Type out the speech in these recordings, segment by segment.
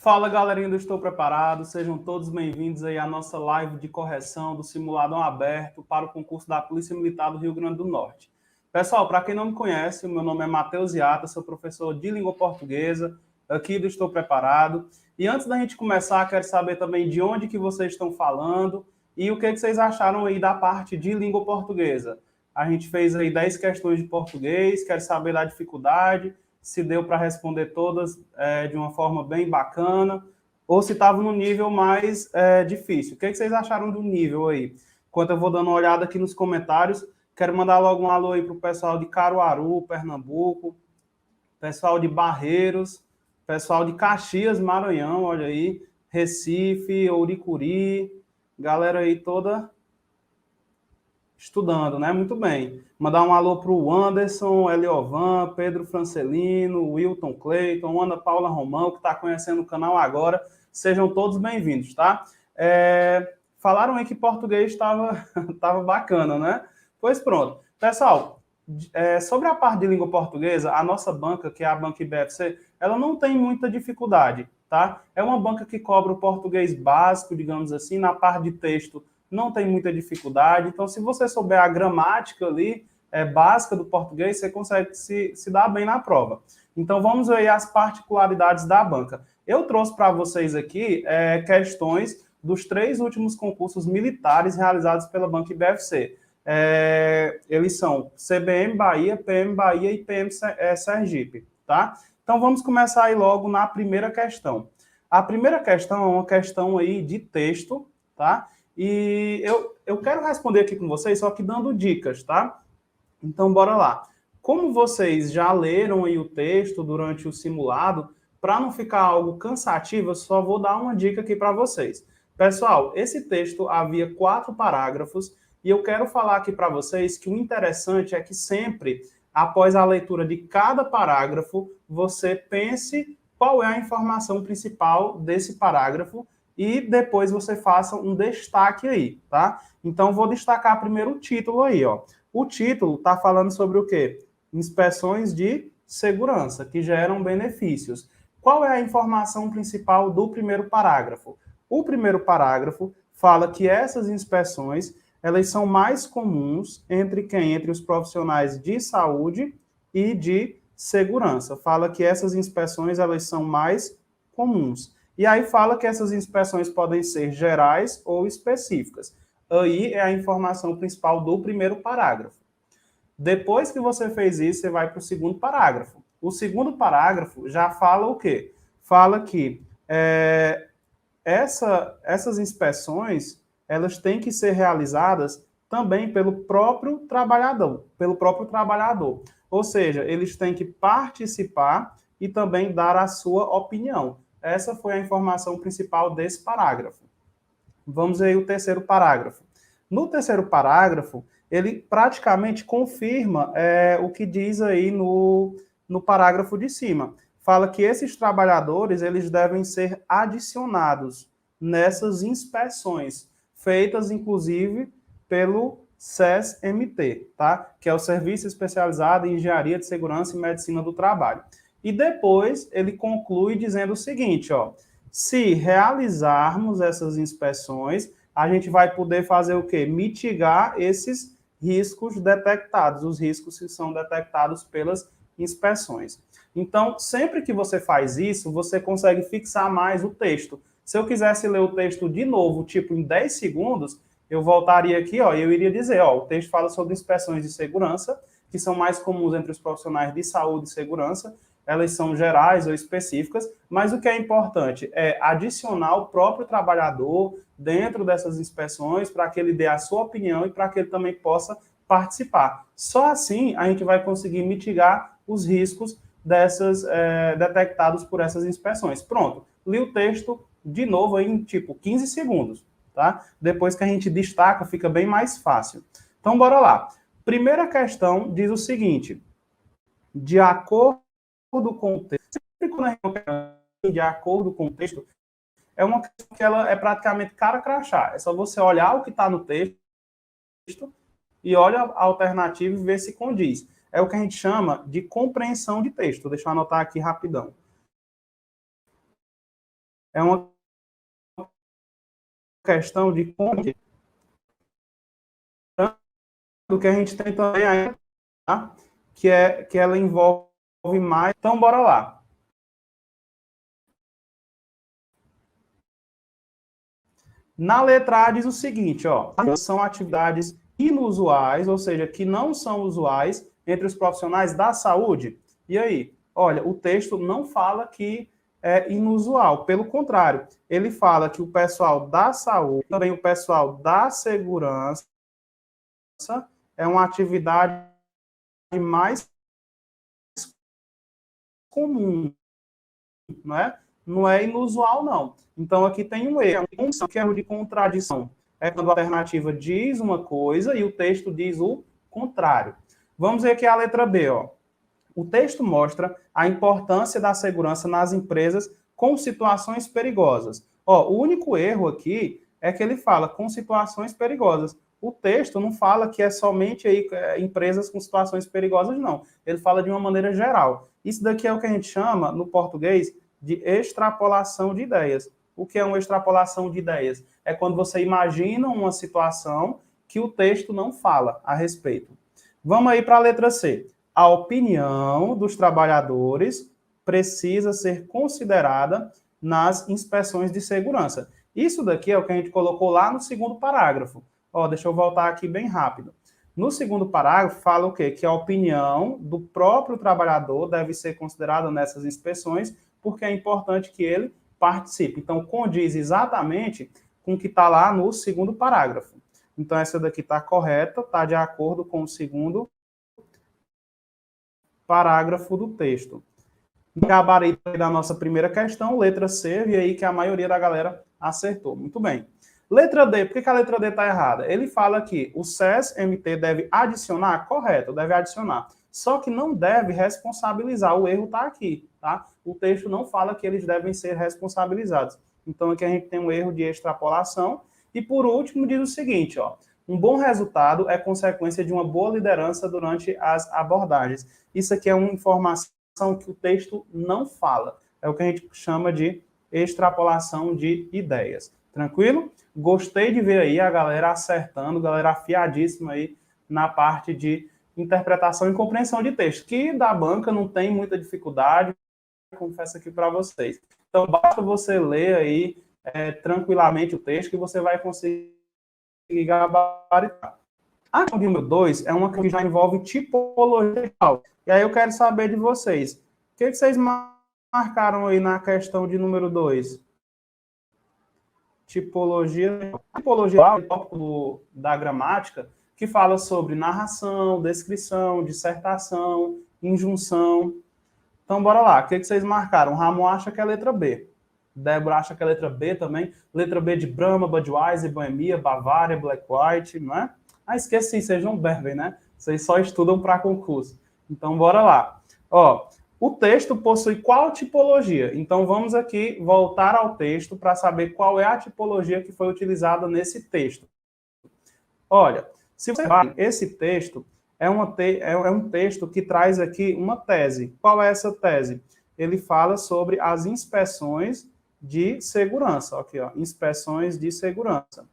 Fala, galerinha do Estou Preparado, sejam todos bem-vindos aí à nossa live de correção do Simuladão Aberto para o concurso da Polícia Militar do Rio Grande do Norte. Pessoal, para quem não me conhece, o meu nome é Matheus Iata, sou professor de língua portuguesa aqui do Estou Preparado. E antes da gente começar, quero saber também de onde que vocês estão falando e o que vocês acharam aí da parte de língua portuguesa. A gente fez aí 10 questões de português, quero saber da dificuldade, se deu para responder todas de uma forma bem bacana, ou se estava no nível mais difícil. O que vocês acharam do nível aí? Enquanto eu vou dando uma olhada aqui nos comentários, quero mandar logo um alô aí para o pessoal de Caruaru, Pernambuco, pessoal de Barreiros, pessoal de Caxias, Maranhão, olha aí, Recife, Ouricuri, galera aí toda estudando, né? Muito bem. Mandar um alô para o Anderson, Eliovan, Pedro Francelino, Wilton Cleiton, Ana Paula Romão, que está conhecendo o canal agora. Sejam todos bem-vindos, tá? Falaram aí que português estava bacana, né? Pois pronto. Pessoal, sobre a parte de língua portuguesa, a nossa banca, que é a Banca IBFC, ela não tem muita dificuldade, tá? É uma banca que cobra o português básico, digamos assim, na parte de texto não tem muita dificuldade. Então, se você souber a gramática ali, básica do português, você consegue se dar bem na prova. Então, vamos ver as particularidades da banca. Eu trouxe para vocês aqui questões dos 3 últimos concursos militares realizados pela Banca IBFC. Eles são CBM Bahia, PM Bahia e PM Sergipe, tá? Então, vamos começar aí logo na primeira questão. A primeira questão é uma questão aí de texto, tá? E eu quero responder aqui com vocês, só que dando dicas, tá? Então, bora lá. Como vocês já leram aí o texto durante o simulado, para não ficar algo cansativo, eu só vou dar uma dica aqui para vocês. Pessoal, esse texto havia 4 parágrafos e eu quero falar aqui para vocês que o interessante é que sempre, após a leitura de cada parágrafo, você pense qual é a informação principal desse parágrafo e depois você faça um destaque aí, tá? Então, vou destacar primeiro o título aí, ó. O título está falando sobre o quê? Inspeções de segurança, que geram benefícios. Qual é a informação principal do primeiro parágrafo? O primeiro parágrafo fala que essas inspeções, elas são mais comuns entre quem? Entre os profissionais de saúde e de segurança. Fala que essas inspeções, elas são mais comuns. E aí fala que essas inspeções podem ser gerais ou específicas. Aí é a informação principal do primeiro parágrafo. Depois que você fez isso, você vai para o segundo parágrafo. O segundo parágrafo já fala o quê? Fala que essas inspeções, elas têm que ser realizadas também pelo próprio trabalhador. Ou seja, eles têm que participar e também dar a sua opinião. Essa foi a informação principal desse parágrafo. Vamos ver o terceiro parágrafo. No terceiro parágrafo, ele praticamente confirma o que diz aí no parágrafo de cima. Fala que esses trabalhadores, eles devem ser adicionados nessas inspeções, feitas, inclusive, pelo SES-MT, tá? Que é o Serviço Especializado em Engenharia de Segurança e Medicina do Trabalho. E depois ele conclui dizendo o seguinte, ó, se realizarmos essas inspeções, a gente vai poder fazer o quê? Mitigar esses riscos detectados, os riscos que são detectados pelas inspeções. Então, sempre que você faz isso, você consegue fixar mais o texto. Se eu quisesse ler o texto de novo, tipo em 10 segundos, eu voltaria aqui, ó, e eu iria dizer, ó, o texto fala sobre inspeções de segurança, que são mais comuns entre os profissionais de saúde e segurança, elas são gerais ou específicas, mas o que é importante é adicionar o próprio trabalhador dentro dessas inspeções para que ele dê a sua opinião e para que ele também possa participar. Só assim a gente vai conseguir mitigar os riscos detectados por essas inspeções. Pronto, li o texto de novo aí em tipo 15 segundos, tá? Depois que a gente destaca, fica bem mais fácil. Então, bora lá. Primeira questão diz o seguinte, de acordo com o texto, sempre quando a gente de acordo com o texto, é uma questão que ela é praticamente cara crachá. É só você olhar o que está no texto e olha a alternativa e ver se condiz. É o que a gente chama de compreensão de texto. Deixa eu anotar aqui rapidão. é uma questão de como do que a gente tem também aí, tá? Que ela envolve mais. Então, bora lá. Na letra A diz o seguinte, ó, são atividades inusuais, ou seja, que não são usuais entre os profissionais da saúde. E aí? Olha, o texto não fala que é inusual, pelo contrário, ele fala que o pessoal da saúde, também o pessoal da segurança, é uma atividade mais comum, não é? Não é inusual, não. Então, aqui tem um erro, que é erro de contradição. É quando a alternativa diz uma coisa e o texto diz o contrário. Vamos ver aqui a letra B, ó. O texto mostra a importância da segurança nas empresas com situações perigosas. Ó, o único erro aqui é que ele fala com situações perigosas. O texto não fala que é somente aí, empresas com situações perigosas, não. Ele fala de uma maneira geral. Isso daqui é o que a gente chama, no português, de extrapolação de ideias. O que é uma extrapolação de ideias? É quando você imagina uma situação que o texto não fala a respeito. Vamos aí para a letra C. A opinião dos trabalhadores precisa ser considerada nas inspeções de segurança. Isso daqui é o que a gente colocou lá no segundo parágrafo. Ó, deixa eu voltar aqui bem rápido. No segundo parágrafo, fala o quê? Que a opinião do próprio trabalhador deve ser considerada nessas inspeções, porque é importante que ele participe. Então, condiz exatamente com o que está lá no segundo parágrafo. Então, essa daqui está correta, está de acordo com o segundo parágrafo do texto. Gabarito da nossa primeira questão, letra C, e aí que a maioria da galera acertou. Muito bem. Letra D, por que a letra D está errada? Ele fala que o SES-MT deve adicionar, correto, deve adicionar. Só que não deve responsabilizar, o erro está aqui, tá? O texto não fala que eles devem ser responsabilizados. Então aqui a gente tem um erro de extrapolação. E por último diz o seguinte, ó, um bom resultado é consequência de uma boa liderança durante as abordagens. Isso aqui é uma informação que o texto não fala. É o que a gente chama de extrapolação de ideias. Tranquilo? Gostei de ver aí a galera acertando, galera afiadíssima aí na parte de interpretação e compreensão de texto, que da banca não tem muita dificuldade, confesso aqui para vocês. Então, basta você ler aí tranquilamente o texto que você vai conseguir gabaritar. A questão de número 2 é uma que já envolve tipologia. E aí eu quero saber de vocês. O que vocês marcaram aí na questão de número 2? Tipologia. A tipologia é o tópico da gramática que fala sobre narração, descrição, dissertação, injunção. Então, bora lá. O que vocês marcaram? O Ramon acha que é a letra B. Débora acha que é a letra B também. Letra B de Brahma, Budweiser, Boemia, Bavária, Black White, não é? Ah, esqueci, vocês não bebem, né? Vocês só estudam para concurso. Então, bora lá. Ó, o texto possui qual tipologia? Então, vamos aqui voltar ao texto para saber qual é a tipologia que foi utilizada nesse texto. Olha, se você vai, esse texto é um texto que traz aqui uma tese. Qual é essa tese? Ele fala sobre as inspeções de segurança. Aqui, ó, inspeções de segurança.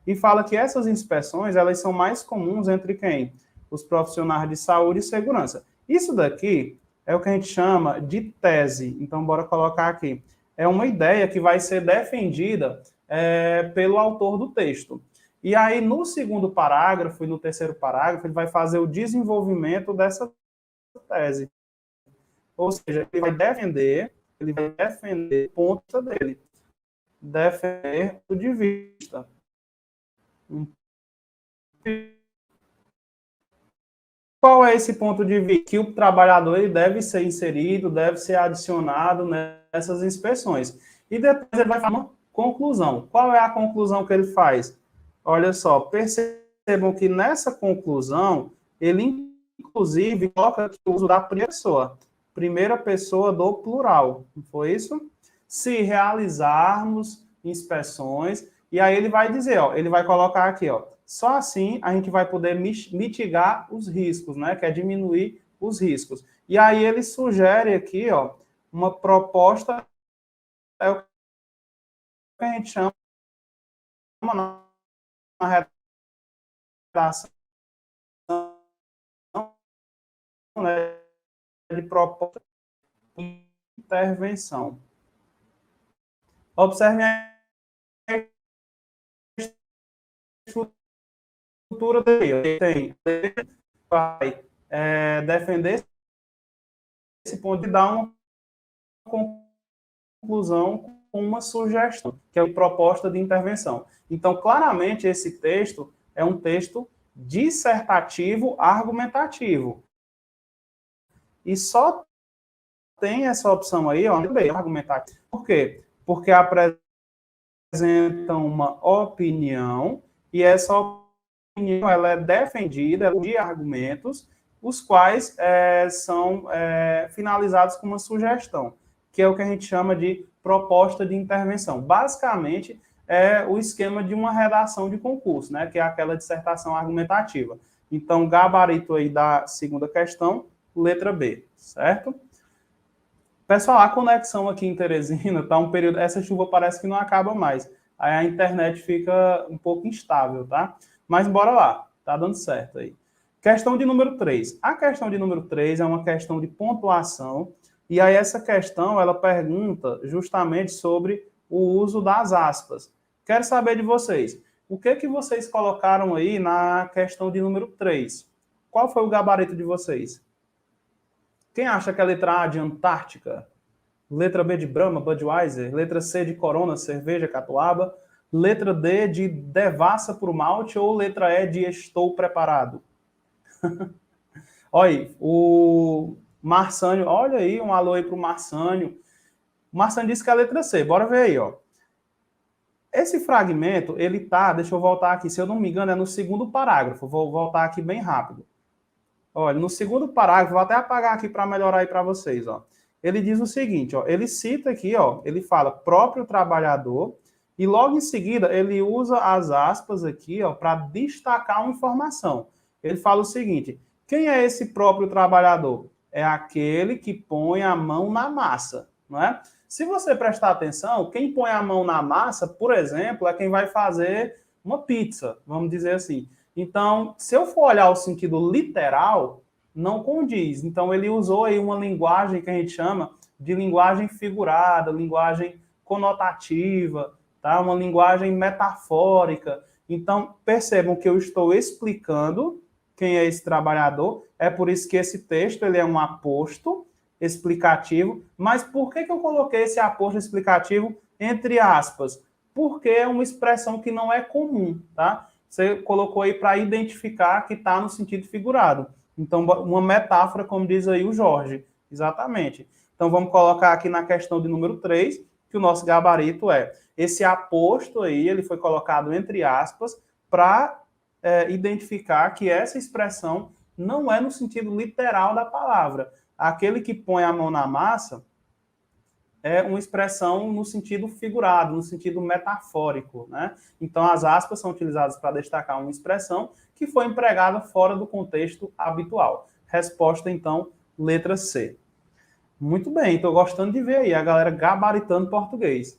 E fala que essas inspeções, elas são mais comuns entre quem? Os profissionais de saúde e segurança. Isso daqui é o que a gente chama de tese. Então, bora colocar aqui. É uma ideia que vai ser defendida pelo autor do texto. E aí, no segundo parágrafo e no terceiro parágrafo, ele vai fazer o desenvolvimento dessa tese. Ou seja, ele vai defender o ponto dele. Defender o de vista. Qual é esse ponto de vista? Que o trabalhador ele deve ser inserido, deve ser adicionado nessas inspeções. E depois ele vai fazer uma conclusão. Qual é a conclusão que ele faz? Olha só, percebam que nessa conclusão, ele inclusive coloca o uso da primeira pessoa do plural. Não foi isso? Se realizarmos inspeções, e aí ele vai dizer, ó, ele vai colocar aqui, ó, só assim a gente vai poder mitigar os riscos, né? Que é diminuir os riscos. E aí ele sugere aqui, ó, uma proposta, é o que a gente chama na redação, né, de proposta de intervenção. Observe a estrutura dele. Tem, vai defender esse ponto e dar uma conclusão com uma sugestão, que é a proposta de intervenção. Então, claramente, esse texto é um texto dissertativo argumentativo. E só tem essa opção aí, ó, argumentativo. Por quê? Porque apresenta uma opinião e essa opinião ela é defendida de argumentos, os quais são finalizados com uma sugestão, que é o que a gente chama de proposta de intervenção. Basicamente, é o esquema de uma redação de concurso, né, que é aquela dissertação argumentativa. Então, gabarito aí da segunda questão, letra B, certo? Pessoal, a conexão aqui em Teresina tá um período... Essa chuva parece que não acaba mais. Aí a internet fica um pouco instável, tá? Mas bora lá, tá dando certo aí. Questão de número 3. A questão de número 3 é uma questão de pontuação. E aí essa questão, ela pergunta justamente sobre o uso das aspas. Quero saber de vocês. O que vocês colocaram aí na questão de número 3? Qual foi o gabarito de vocês? Quem acha que é a letra A de Antártica? Letra B de Brahma, Budweiser? Letra C de Corona, cerveja, catuaba? Letra D de Devassa por malte? Ou letra E de Estou preparado? Olha aí, o Marçânio, olha aí, um alô aí pro Marçânio. O Marçânio disse que é a letra C, bora ver aí, ó. Esse fragmento, ele tá, deixa eu voltar aqui, se eu não me engano, é no segundo parágrafo, vou voltar aqui bem rápido. Olha, no segundo parágrafo, vou até apagar aqui para melhorar aí para vocês, ó. Ele diz o seguinte, ó, ele cita aqui, ó, ele fala próprio trabalhador e logo em seguida ele usa as aspas aqui, ó, para destacar uma informação. Ele fala o seguinte: quem é esse próprio trabalhador? É aquele que põe a mão na massa, não é? Se você prestar atenção, quem põe a mão na massa, por exemplo, é quem vai fazer uma pizza, vamos dizer assim. Então, se eu for olhar o sentido literal, não condiz. Então, ele usou aí uma linguagem que a gente chama de linguagem figurada, linguagem conotativa, tá? Uma linguagem metafórica. Então, percebam que eu estou explicando quem é esse trabalhador. É por isso que esse texto ele é um aposto explicativo. Mas por que eu coloquei esse aposto explicativo entre aspas? Porque é uma expressão que não é comum, tá? Você colocou aí para identificar que está no sentido figurado. Então, uma metáfora, como diz aí o Jorge. Exatamente. Então, vamos colocar aqui na questão de número 3, que o nosso gabarito é esse aposto aí, ele foi colocado entre aspas, para identificar que essa expressão não é no sentido literal da palavra. Aquele que põe a mão na massa é uma expressão no sentido figurado, no sentido metafórico, né? Então, as aspas são utilizadas para destacar uma expressão que foi empregada fora do contexto habitual. Resposta, então, letra C. Muito bem, estou gostando de ver aí a galera gabaritando português.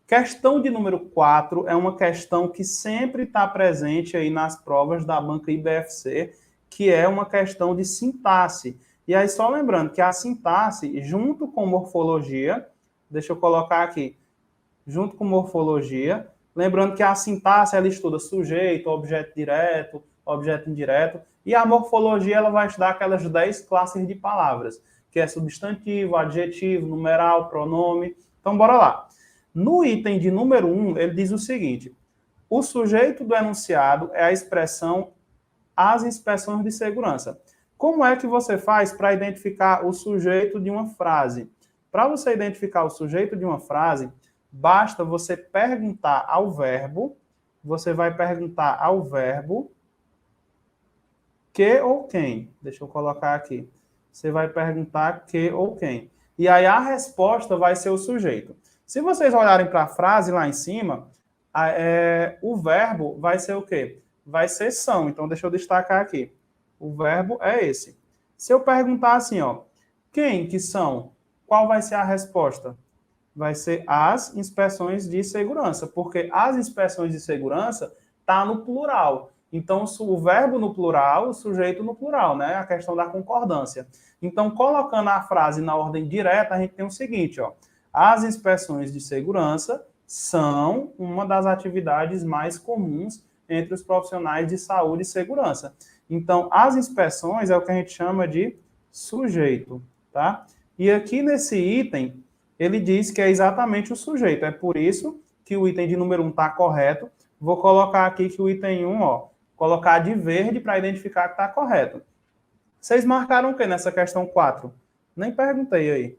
Questão de número 4 é uma questão que sempre está presente aí nas provas da banca IBFC, que é uma questão de sintaxe. E aí, só lembrando que a sintaxe, junto com morfologia, deixa eu colocar aqui, junto com morfologia, lembrando que a sintaxe, ela estuda sujeito, objeto direto, objeto indireto, e a morfologia, ela vai estudar aquelas 10 classes de palavras, que é substantivo, adjetivo, numeral, pronome. Então, bora lá. No item de número 1, ele diz o seguinte: o sujeito do enunciado é a expressão as inspeções de segurança. Como é que você faz para identificar o sujeito de uma frase? Para você identificar o sujeito de uma frase, basta você perguntar ao verbo, você vai perguntar ao verbo que ou quem. Deixa eu colocar aqui. Você vai perguntar que ou quem. E aí a resposta vai ser o sujeito. Se vocês olharem para a frase lá em cima, o verbo vai ser o quê? Vai ser são. Então, deixa eu destacar aqui. O verbo é esse. Se eu perguntar assim, ó, quem que são? Qual vai ser a resposta? Vai ser as inspeções de segurança, porque as inspeções de segurança está no plural. Então, o verbo no plural, o sujeito no plural, né? A questão da concordância. Então, colocando a frase na ordem direta, a gente tem o seguinte, ó. As inspeções de segurança são uma das atividades mais comuns entre os profissionais de saúde e segurança. Então, as inspeções é o que a gente chama de sujeito, tá? E aqui nesse item, ele diz que é exatamente o sujeito. É por isso que o item de número 1 está correto. Vou colocar aqui que o item 1, ó, colocar de verde para identificar que está correto. Vocês marcaram o que nessa questão 4? Nem perguntei aí.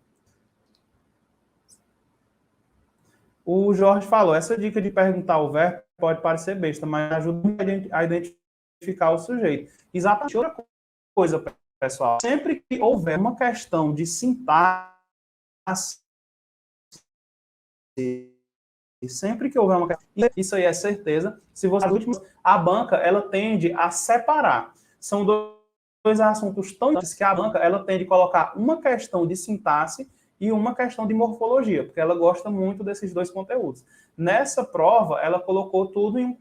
O Jorge falou, essa dica de perguntar o verbo pode parecer besta, mas ajuda a identificar o sujeito. Exatamente outra coisa, pessoal. Sempre que houver uma questão de sintaxe, sempre que houver uma questão, isso aí é certeza, se você as últimas, a banca, ela tende a separar. São dois assuntos tão importantes que a banca, ela tende a colocar uma questão de sintaxe e uma questão de morfologia, porque ela gosta muito desses dois conteúdos. Nessa prova, ela colocou tudo em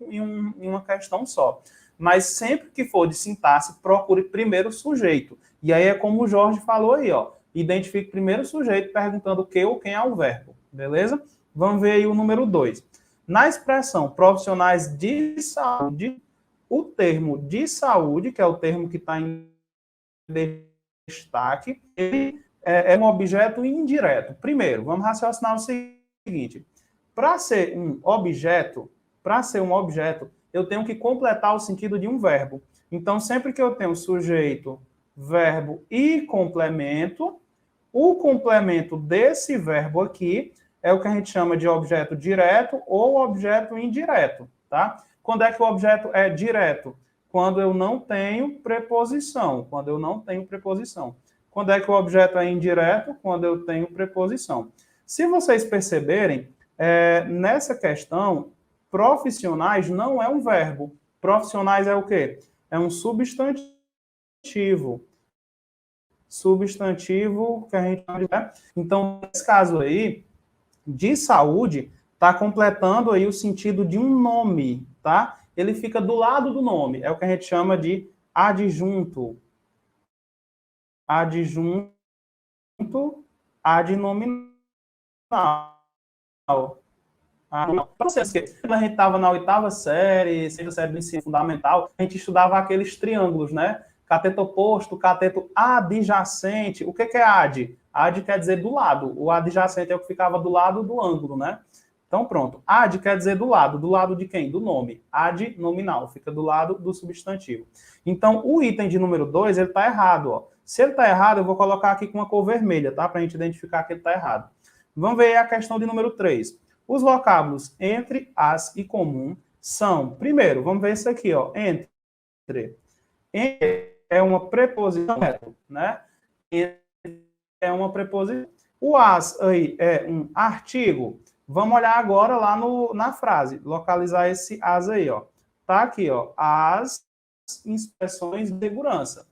uma questão só. Mas sempre que for de sintaxe, procure primeiro o sujeito. E aí é como o Jorge falou aí, ó. Identifique primeiro o sujeito perguntando o que ou quem é o verbo. Beleza? Vamos ver aí o número 2. Na expressão profissionais de saúde, o termo de saúde, que é o termo que está em destaque, ele é um objeto indireto. Primeiro, vamos raciocinar o seguinte. Para ser um objeto, eu tenho que completar o sentido de um verbo. Então, sempre que eu tenho sujeito, verbo e complemento, o complemento desse verbo aqui é o que a gente chama de objeto direto ou objeto indireto, tá? Quando é que o objeto é direto? Quando eu não tenho preposição. Quando é que o objeto é indireto? Quando eu tenho preposição. Se vocês perceberem, nessa questão, profissionais não é um verbo. Profissionais é o quê? É um substantivo. Substantivo que a gente chama de... Então, nesse caso aí, de saúde, está completando aí o sentido de um nome, tá? Ele fica do lado do nome. É o que a gente chama de adjunto. Adjunto adnominal. Quando a gente estava na 8ª série, 6ª série do ensino fundamental, a gente estudava aqueles triângulos, né? Cateto oposto, cateto adjacente. O que é ad? Ad quer dizer do lado. O adjacente é o que ficava do lado do ângulo, né? Então, pronto. Ad quer dizer do lado. Do lado de quem? Do nome. Ad nominal. Fica do lado do substantivo. Então, o item de número 2, ele está errado, ó. Se ele está errado, eu vou colocar aqui com uma cor vermelha, tá? Para a gente identificar que ele está errado. Vamos ver a questão de número 3. Os vocábulos entre, as e comum são... Primeiro, vamos ver isso aqui, ó. Entre. Entre é uma preposição, né? É uma preposição. O as aí é um artigo. Vamos olhar agora lá na frase. Localizar esse as aí, ó. Tá aqui, ó. As inspeções de segurança.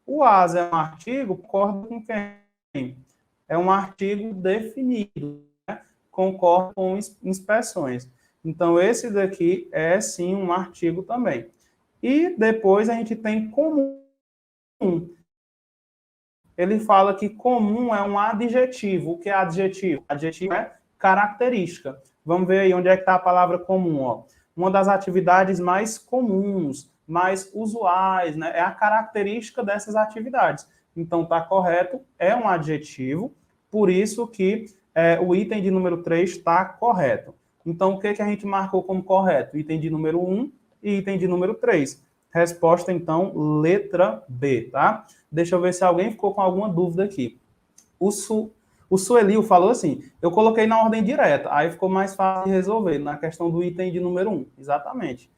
O as é um artigo, concorda com quem? É um artigo definido, né? Concorda com inspeções. Então, esse daqui é, sim, um artigo também. E depois a gente tem comum. Ele fala que comum é um adjetivo. O que é adjetivo? Adjetivo é característica. Vamos ver aí onde é que está a palavra comum, ó. Uma das atividades mais comuns, mais usuais, né? É a característica dessas atividades. Então, está correto, é um adjetivo, por isso que o item de número 3 está correto. Então, o que a gente marcou como correto? Item de número 1 e item de número 3. Resposta, então, letra B, tá? Deixa eu ver se alguém ficou com alguma dúvida aqui. O Suelio falou assim, eu coloquei na ordem direta, aí ficou mais fácil de resolver, na questão do item de número 1, exatamente.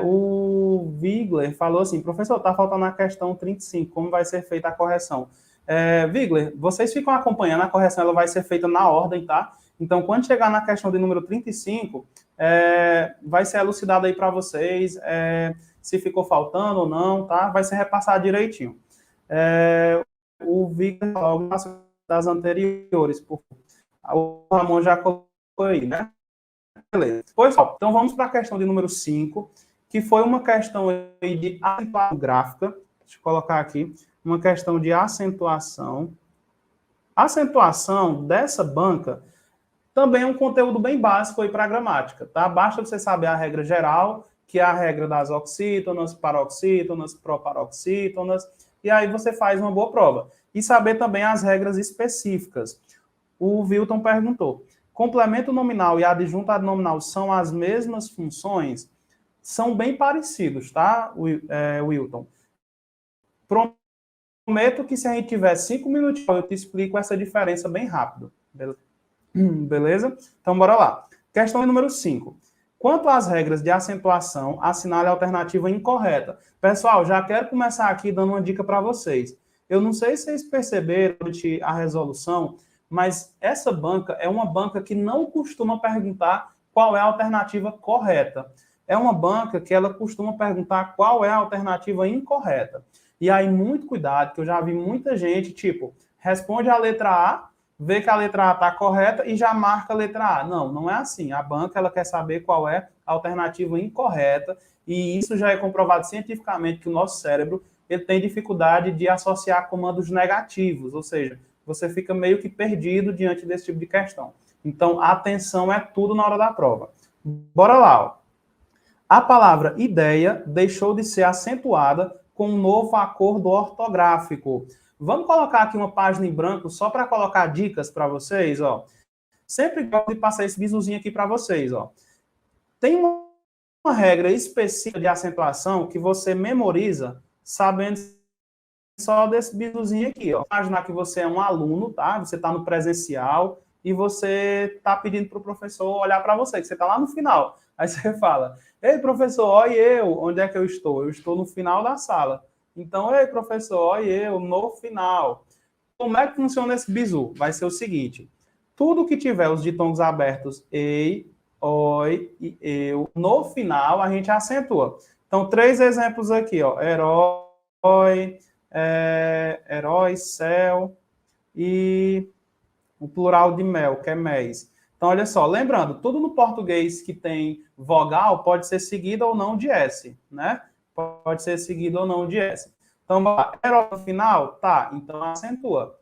O Wigler falou assim, professor, está faltando a questão 35, como vai ser feita a correção? Wigler, vocês ficam acompanhando, a correção ela vai ser feita na ordem, tá? Então, quando chegar na questão de número 35, vai ser elucidado aí para vocês se ficou faltando ou não, tá? Vai ser repassado direitinho. O Victor falou, das anteriores. O Ramon já colocou aí, né? Beleza. Pois, então vamos para a questão de número 5, que foi uma questão aí de acentuação gráfica. Deixa eu colocar aqui. Uma questão de acentuação. A acentuação dessa banca também é um conteúdo bem básico aí para a gramática, tá? Basta você saber a regra geral, que é a regra das oxítonas, paroxítonas, proparoxítonas, e aí você faz uma boa prova. E saber também as regras específicas. O Wilton perguntou: complemento nominal e adjunto adnominal são as mesmas funções? São bem parecidos, tá, Wilton? Prometo que se a gente tiver 5 minutos, eu te explico essa diferença bem rápido. Beleza? Então, bora lá. Questão número 5. Quanto às regras de acentuação, assinale a alternativa incorreta. Pessoal, já quero começar aqui dando uma dica para vocês. Eu não sei se vocês perceberam durante a resolução, mas essa banca é uma banca que não costuma perguntar qual é a alternativa correta. É uma banca que ela costuma perguntar qual é a alternativa incorreta. E aí, muito cuidado, que eu já vi muita gente, tipo, responde a letra A, vê que a letra A está correta e já marca a letra A. Não, não é assim. A banca ela quer saber qual é a alternativa incorreta, e isso já é comprovado cientificamente que o nosso cérebro ele tem dificuldade de associar comandos negativos, ou seja, você fica meio que perdido diante desse tipo de questão. Então, atenção é tudo na hora da prova. Bora lá. Ó. A palavra ideia deixou de ser acentuada com um novo acordo ortográfico. Vamos colocar aqui uma página em branco só para colocar dicas para vocês, ó. Sempre gosto de passar esse bisuzinho aqui para vocês, ó. Tem uma regra específica de acentuação que você memoriza sabendo só desse bisuzinho aqui, ó. Imaginar que você é um aluno, tá? Você está no presencial e você está pedindo para o professor olhar para você, que você está lá no final. Aí você fala: ei, professor, olha eu, onde é que eu estou? Eu estou no final da sala. Então, ei, professor, olha eu, no final. Como é que funciona esse bizu? Vai ser o seguinte: tudo que tiver os ditongos abertos, ei, oi e eu, no final a gente acentua. Então, 3 exemplos aqui, ó. Herói, herói, céu e o plural de mel, que é mês. Então, olha só, lembrando, tudo no português que tem vogal pode ser seguido ou não de S, né? Pode ser seguido ou não de S. Então, herói no final? Tá, então acentua.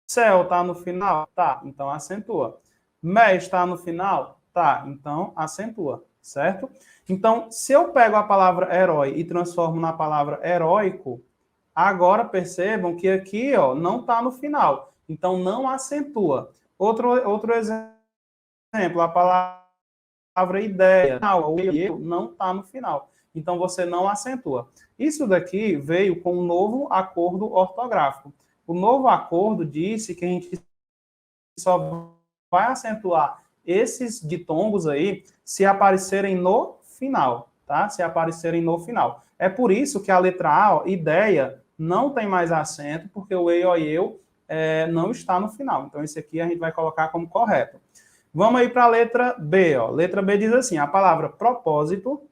Céu tá no final? Tá, então acentua. Mês está no final? Tá, então acentua, certo? Então, se eu pego a palavra herói e transformo na palavra heróico, agora percebam que aqui, ó, não está no final. Então, não acentua. Outro exemplo, a palavra ideia, não está no final. Então, você não acentua. Isso daqui veio com um novo acordo ortográfico. O novo acordo disse que a gente só vai acentuar esses ditongos aí se aparecerem no final, tá? Se aparecerem no final. É por isso que a letra A, ó, ideia, não tem mais acento, porque o ei, ó, eu não está no final. Então, esse aqui a gente vai colocar como correto. Vamos aí para a letra B, ó. Letra B diz assim: a palavra propósito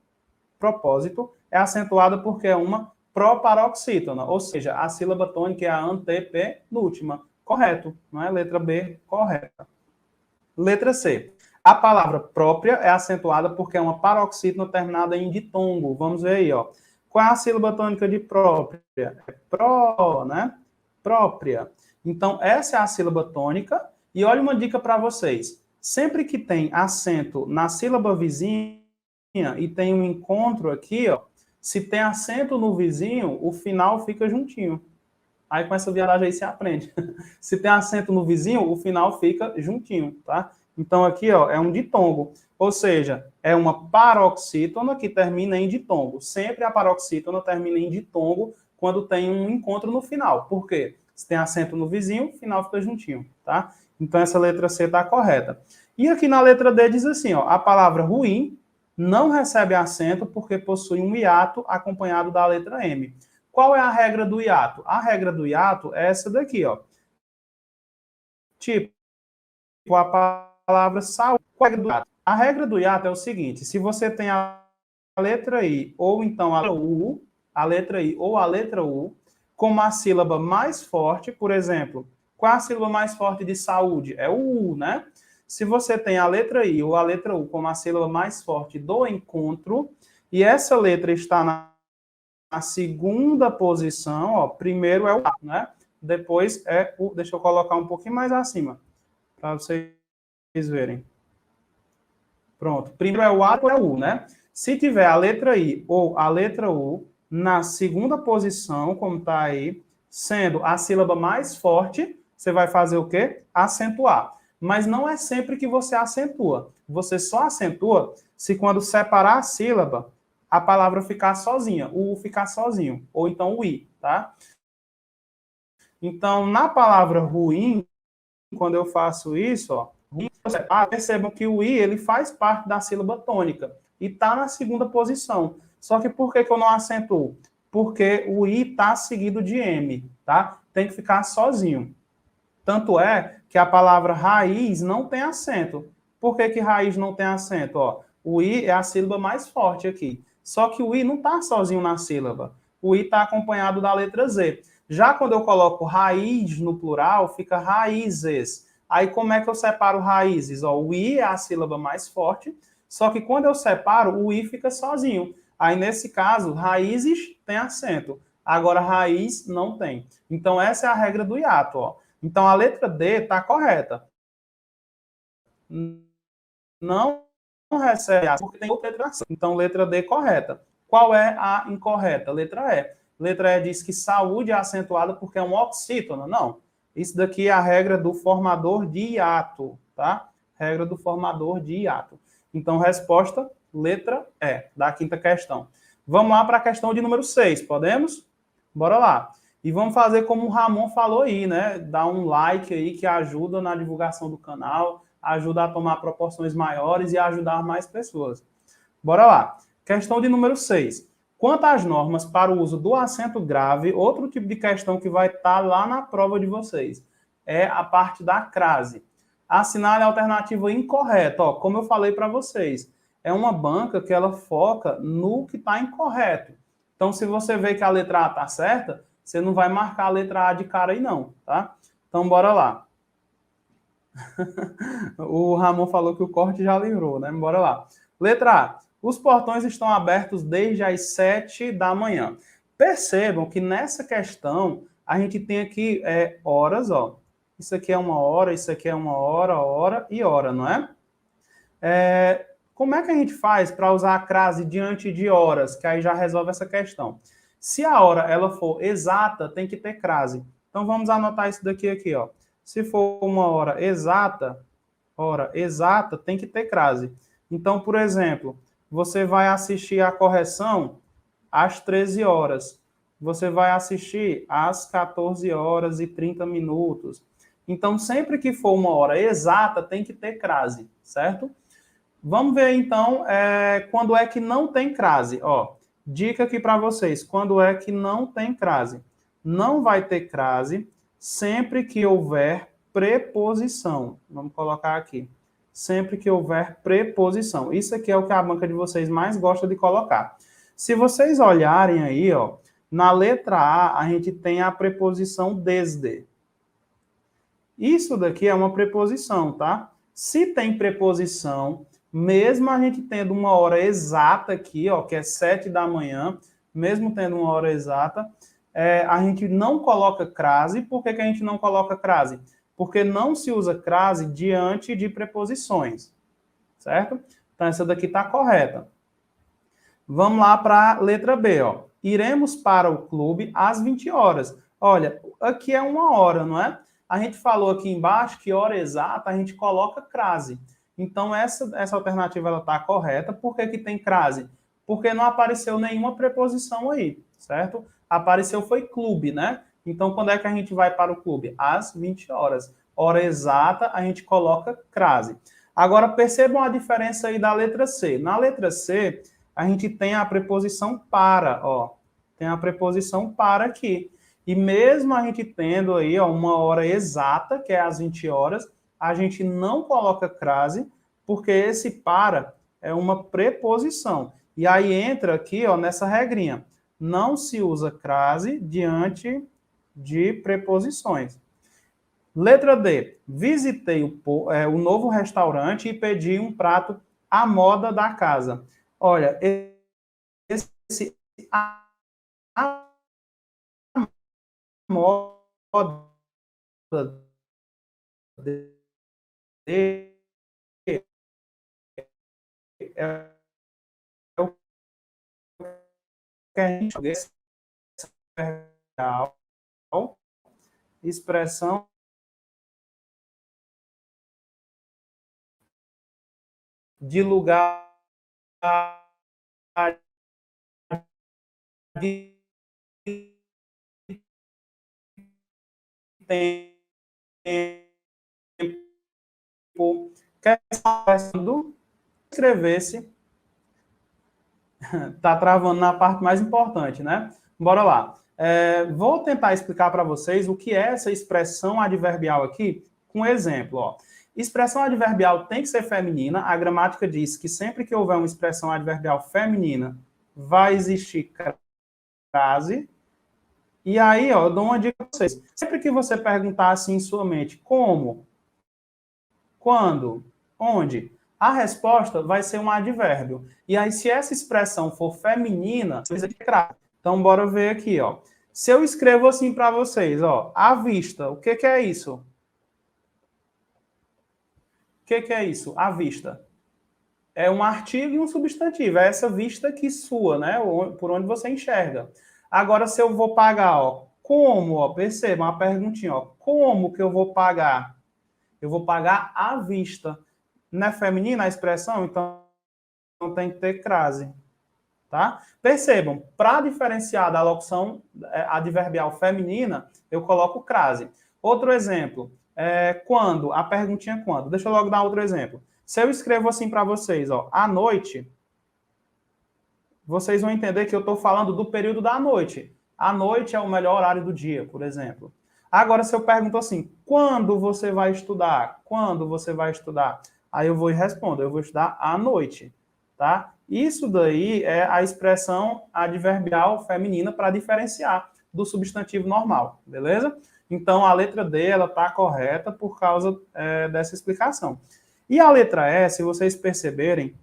é acentuada porque é uma proparoxítona, ou seja, a sílaba tônica é a antepenúltima. Correto, não é? Letra B, correta. Letra C. A palavra própria é acentuada porque é uma paroxítona terminada em ditongo. Vamos ver aí, ó. Qual é a sílaba tônica de própria? É pró, né? Própria. Então, essa é a sílaba tônica. E olha uma dica para vocês. Sempre que tem acento na sílaba vizinha e tem um encontro aqui, ó, se tem acento no vizinho, o final fica juntinho. Aí com essa viadagem aí você aprende. Se tem acento no vizinho, o final fica juntinho, tá? Então aqui, ó, é um ditongo. Ou seja, é uma paroxítona que termina em ditongo. Sempre a paroxítona termina em ditongo quando tem um encontro no final. Por quê? Se tem acento no vizinho, o final fica juntinho, tá? Então essa letra C está correta. E aqui na letra D diz assim, ó, a palavra ruim não recebe acento porque possui um hiato acompanhado da letra M. Qual é a regra do hiato? A regra do hiato é essa daqui, ó. Tipo, a palavra saúde. A regra do hiato é o seguinte: se você tem a letra I ou então a letra I ou a letra U, como a sílaba mais forte, por exemplo, Qual é a sílaba mais forte de saúde? É o U, né? Se você tem a letra I ou a letra U como a sílaba mais forte do encontro, e essa letra está na segunda posição, ó, primeiro é o A, né? Depois é o... Deixa eu colocar um pouquinho mais acima, para vocês verem. Pronto. Primeiro é o A, depois é o U, né? Se tiver a letra I ou a letra U na segunda posição, como está aí, sendo a sílaba mais forte, você vai fazer o quê? Acentuar. Mas não é sempre que você acentua. Você só acentua se quando separar a sílaba, a palavra ficar sozinha, o U ficar sozinho, ou então o I, tá? Então, na palavra ruim, quando eu faço isso, ó, percebam que o I ele faz parte da sílaba tônica e está na segunda posição. Só que por que eu não acentuo? Porque o I está seguido de M, tá? Tem que ficar sozinho. Tanto é que a palavra raiz não tem acento. Por que raiz não tem acento? Ó, o I é a sílaba mais forte aqui. Só que o I não está sozinho na sílaba. O I está acompanhado da letra Z. Já quando eu coloco raiz no plural, fica raízes. Aí como é que eu separo raízes? Ó, o I é a sílaba mais forte, só que quando eu separo, o I fica sozinho. Aí nesse caso, raízes tem acento. Agora raiz não tem. Então essa é a regra do hiato, ó. Então, a letra D está correta. Não recebe A, porque tem outra letra. Então, letra D correta. Qual é a incorreta? Letra E. Letra E diz que saúde é acentuada porque é um oxítono. Não. Isso daqui é a regra do formador de hiato, tá? Regra do formador de hiato. Então, resposta, letra E, da quinta questão. Vamos lá para a questão de número 6, podemos? Bora lá. E vamos fazer como o Ramon falou aí, né? Dar um like aí que ajuda na divulgação do canal, ajuda a tomar proporções maiores e a ajudar mais pessoas. Bora lá. Questão de número 6. Quanto às normas para o uso do acento grave, outro tipo de questão que vai estar lá na prova de vocês é a parte da crase. Assinale a alternativa incorreta. Ó, como eu falei para vocês, é uma banca que ela foca no que está incorreto. Então, se você vê que a letra A está certa, você não vai marcar a letra A de cara aí não, tá? Então, bora lá. O Ramon falou que o corte já livrou, né? Bora lá. Letra A. Os portões estão abertos desde as 7 da manhã. Percebam que nessa questão, a gente tem aqui horas, ó. Isso aqui é uma hora, isso aqui é uma hora e hora, não é? Como é que a gente faz para usar a crase diante de horas? Que aí já resolve essa questão. Se a hora ela for exata, tem que ter crase. Então, vamos anotar isso daqui aqui, ó. Se for uma hora exata, tem que ter crase. Então, por exemplo, você vai assistir a correção às 13 horas. Você vai assistir às 14 horas e 30 minutos. Então, sempre que for uma hora exata, tem que ter crase, certo? Vamos ver, então, quando é que não tem crase. Ó, dica aqui para vocês, quando é que não tem crase? Não vai ter crase sempre que houver preposição. Vamos colocar aqui. Sempre que houver preposição. Isso aqui é o que a banca de vocês mais gosta de colocar. Se vocês olharem aí, ó, na letra A gente tem a preposição desde. Isso daqui é uma preposição, tá? Se tem preposição, mesmo a gente tendo uma hora exata aqui, ó, que é 7 da manhã, mesmo tendo uma hora exata, a gente não coloca crase. Por que a gente não coloca crase? Porque não se usa crase diante de preposições, certo? Então, essa daqui está correta. Vamos lá para a letra B, ó. Iremos para o clube às 20 horas. Olha, aqui é uma hora, não é? A gente falou aqui embaixo que hora exata a gente coloca crase. Então, essa alternativa está correta. Por que tem crase? Porque não apareceu nenhuma preposição aí, certo? Apareceu foi clube, né? Então, quando é que a gente vai para o clube? Às 20 horas. Hora exata, a gente coloca crase. Agora, percebam a diferença aí da letra C. Na letra C, a gente tem a preposição para, ó. Tem a preposição para aqui. E mesmo a gente tendo aí, ó, uma hora exata, que é às 20 horas, a gente não coloca crase, porque esse para é uma preposição. E aí entra aqui, ó, nessa regrinha. Não se usa crase diante de preposições. Letra D. Visitei o novo restaurante e pedi um prato à moda da casa. Olha, esse a moda D é o que a gente real, expressão de lugar de tempo, questão escrevesse, tá travando na parte mais importante, né? Bora lá. Vou tentar explicar para vocês o que é essa expressão adverbial aqui, com um exemplo, ó. Expressão adverbial tem que ser feminina. A gramática diz que sempre que houver uma expressão adverbial feminina, vai existir crase. E aí, ó, eu dou uma dica para vocês. Sempre que você perguntar assim em sua mente, como, quando, onde, a resposta vai ser um advérbio. E aí, se essa expressão for feminina, você precisa de crase. Então, bora ver aqui, ó. Se eu escrevo assim para vocês, ó, à vista, o que que é isso? O que que é isso? À vista. É um artigo e um substantivo. É essa vista que sua, né? Por onde você enxerga. Agora, se eu vou pagar, ó, como, ó, perceba uma perguntinha, ó, como que eu vou pagar? Eu vou pagar à vista. Não é feminina a expressão? Então, tem que ter crase. Tá? Percebam, para diferenciar da locução adverbial feminina, eu coloco crase. Outro exemplo, quando, a perguntinha é quando. Deixa eu logo dar outro exemplo. Se eu escrevo assim para vocês, ó, à noite, vocês vão entender que eu estou falando do período da noite. A noite é o melhor horário do dia, por exemplo. Agora, se eu pergunto assim, quando você vai estudar? Quando você vai estudar? Aí eu vou e respondo, eu vou estudar à noite, tá? Isso daí é a expressão adverbial feminina para diferenciar do substantivo normal, beleza? Então, a letra D, ela está correta por causa dessa explicação. E a letra E, se vocês perceberem,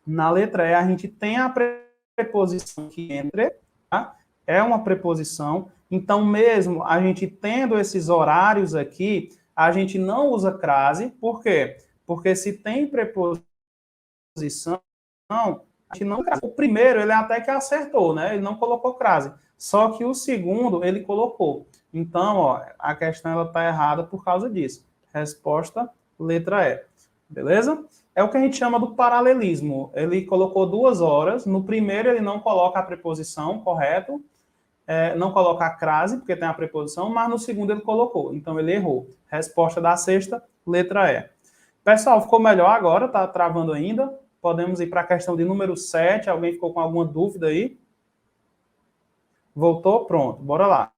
na letra E a gente tem a preposição que entre, tá? É uma preposição. Então, mesmo a gente tendo esses horários aqui, a gente não usa crase. Por quê? Porque se tem preposição, a gente não... O primeiro, ele até que acertou, né? Ele não colocou crase. Só que o segundo, ele colocou. Então, ó, a questão ela está errada por causa disso. Resposta, letra E. Beleza? É o que a gente chama do paralelismo. Ele colocou 2 horas. No primeiro, ele não coloca a preposição, correto? Não coloca a crase, porque tem a preposição, mas no segundo ele colocou. Então, ele errou. Resposta da sexta, letra E. Pessoal, ficou melhor agora? Tá travando ainda? Podemos ir para a questão de número 7. Alguém ficou com alguma dúvida aí? Voltou? Pronto. Bora lá.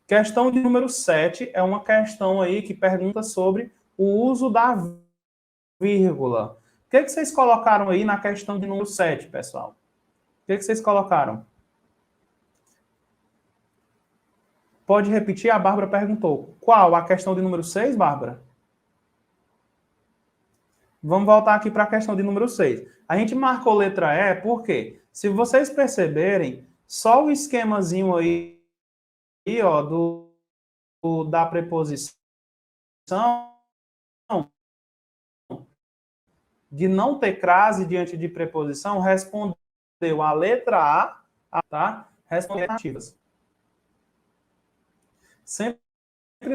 Questão de número 7 é uma questão aí que pergunta sobre o uso da vírgula. O que vocês colocaram aí na questão de número 7, pessoal? O que vocês colocaram? Pode repetir? A Bárbara perguntou. Qual? A questão de número 6, Bárbara? Vamos voltar aqui para a questão de número 6. A gente marcou letra E porque, se vocês perceberem, só o esquemazinho aí ó, da preposição de não ter crase diante de preposição respondeu a letra A, tá? Respondeu alternativas. Sempre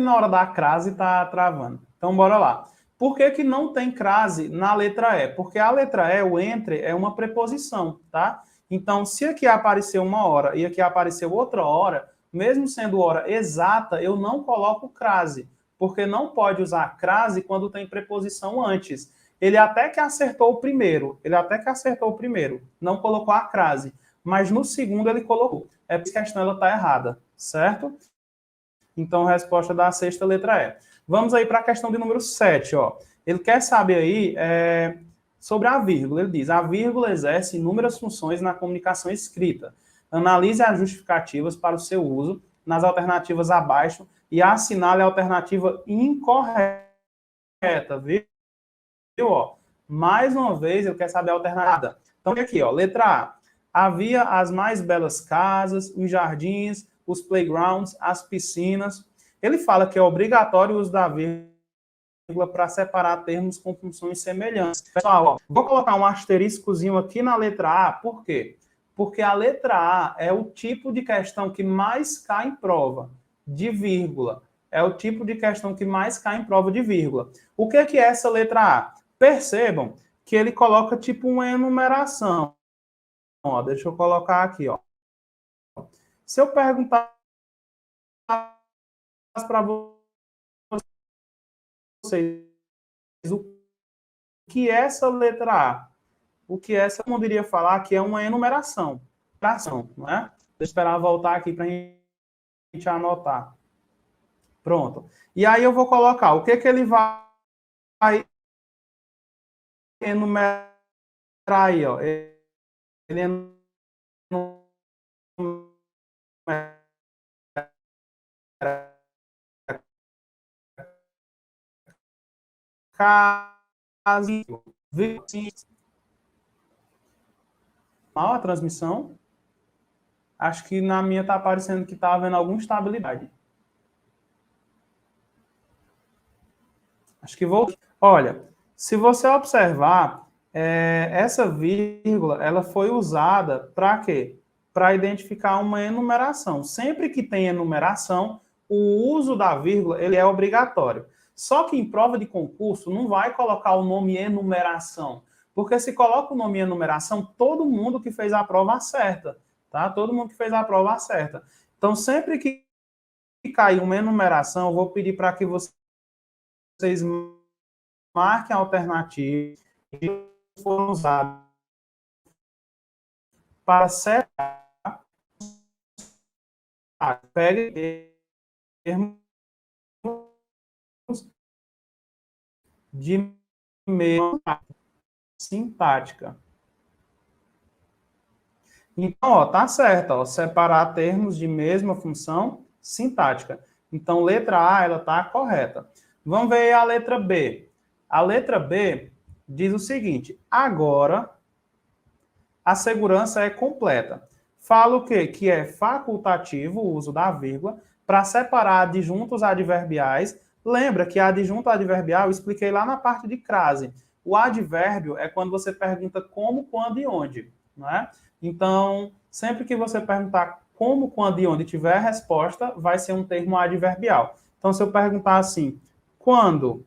na hora da crase tá travando. Então, bora lá. Por que que não tem crase na letra E? Porque a letra E, o entre, é uma preposição, tá? Então, se aqui apareceu uma hora e aqui apareceu outra hora, mesmo sendo hora exata, eu não coloco crase, porque não pode usar crase quando tem preposição antes. Ele até que acertou o primeiro, não colocou a crase, mas no segundo ele colocou. É porque a questão ela está errada, certo? Então, resposta da sexta, letra E. Vamos aí para a questão de número 7, ó. Ele quer saber aí sobre a vírgula. Ele diz, a vírgula exerce inúmeras funções na comunicação escrita. Analise as justificativas para o seu uso nas alternativas abaixo e assinale a alternativa incorreta, viu? Ó, mais uma vez, ele quer saber a alternativa. Então, aqui, ó, letra A. Havia as mais belas casas, os jardins, os playgrounds, as piscinas. Ele fala que é obrigatório o uso da vírgula para separar termos com funções semelhantes. Pessoal, ó, vou colocar um asteriscozinho aqui na letra A, por quê? Porque a letra A é o tipo de questão que mais cai em prova de vírgula. É o tipo de questão que mais cai em prova de vírgula. O que é essa letra A? Percebam que ele coloca tipo uma enumeração. Ó, deixa eu colocar aqui, ó. Se eu perguntar para vocês o que é essa letra A, o que essa eu poderia falar que é uma enumeração, não é? Deixa eu esperar voltar aqui para a gente anotar. Pronto. E aí eu vou colocar o que ele vai enumerar aí, ó. Ele enumera caso, mal a transmissão. Acho que na minha está aparecendo que está havendo alguma instabilidade. Acho que vou... Olha, se você observar, essa vírgula, ela foi usada para quê? Para identificar uma enumeração. Sempre que tem enumeração, o uso da vírgula, ele é obrigatório. Só que em prova de concurso, não vai colocar o nome enumeração. Porque se coloca o nome enumeração, todo mundo que fez a prova acerta. Tá? Todo mundo que fez a prova acerta. Então, sempre que cair uma enumeração, eu vou pedir para que vocês marquem a alternativa que foram usados para separar. Pegue termos de mesma sintática. Então, ó, tá certo, ó, separar termos de mesma função sintática. Então, letra A, ela tá correta. Vamos ver a letra B. A letra B diz o seguinte: agora a segurança é completa. Fala o quê? Que é facultativo o uso da vírgula para separar adjuntos adverbiais. Lembra que adjunto adverbial eu expliquei lá na parte de crase. O advérbio é quando você pergunta como, quando e onde, não é? Então, sempre que você perguntar como, quando e onde tiver a resposta, vai ser um termo adverbial. Então, se eu perguntar assim, quando?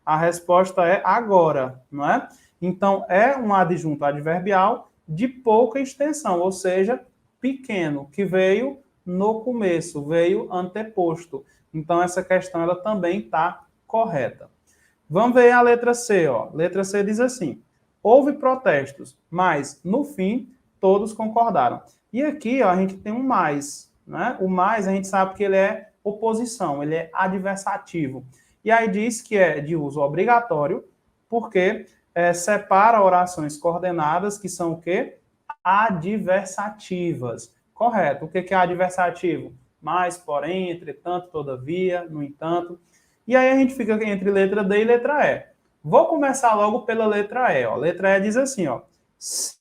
A resposta é agora, não é? Então, é um adjunto adverbial de pouca extensão, ou seja, pequeno, que veio no começo, veio anteposto. Então, essa questão ela também está correta. Vamos ver a letra C. Ó. Letra C diz assim: houve protestos, mas, no fim, todos concordaram. E aqui ó, a gente tem um mais. Né? O mais, a gente sabe que ele é oposição, ele é adversativo. E aí diz que é de uso obrigatório, porque separa orações coordenadas, que são o quê? Adversativas. Correto. O que é adversativo? Mais, porém, entretanto, todavia, no entanto. E aí a gente fica entre letra D e letra E. Vou começar logo pela letra E. Ó. Letra E diz assim, ó. Se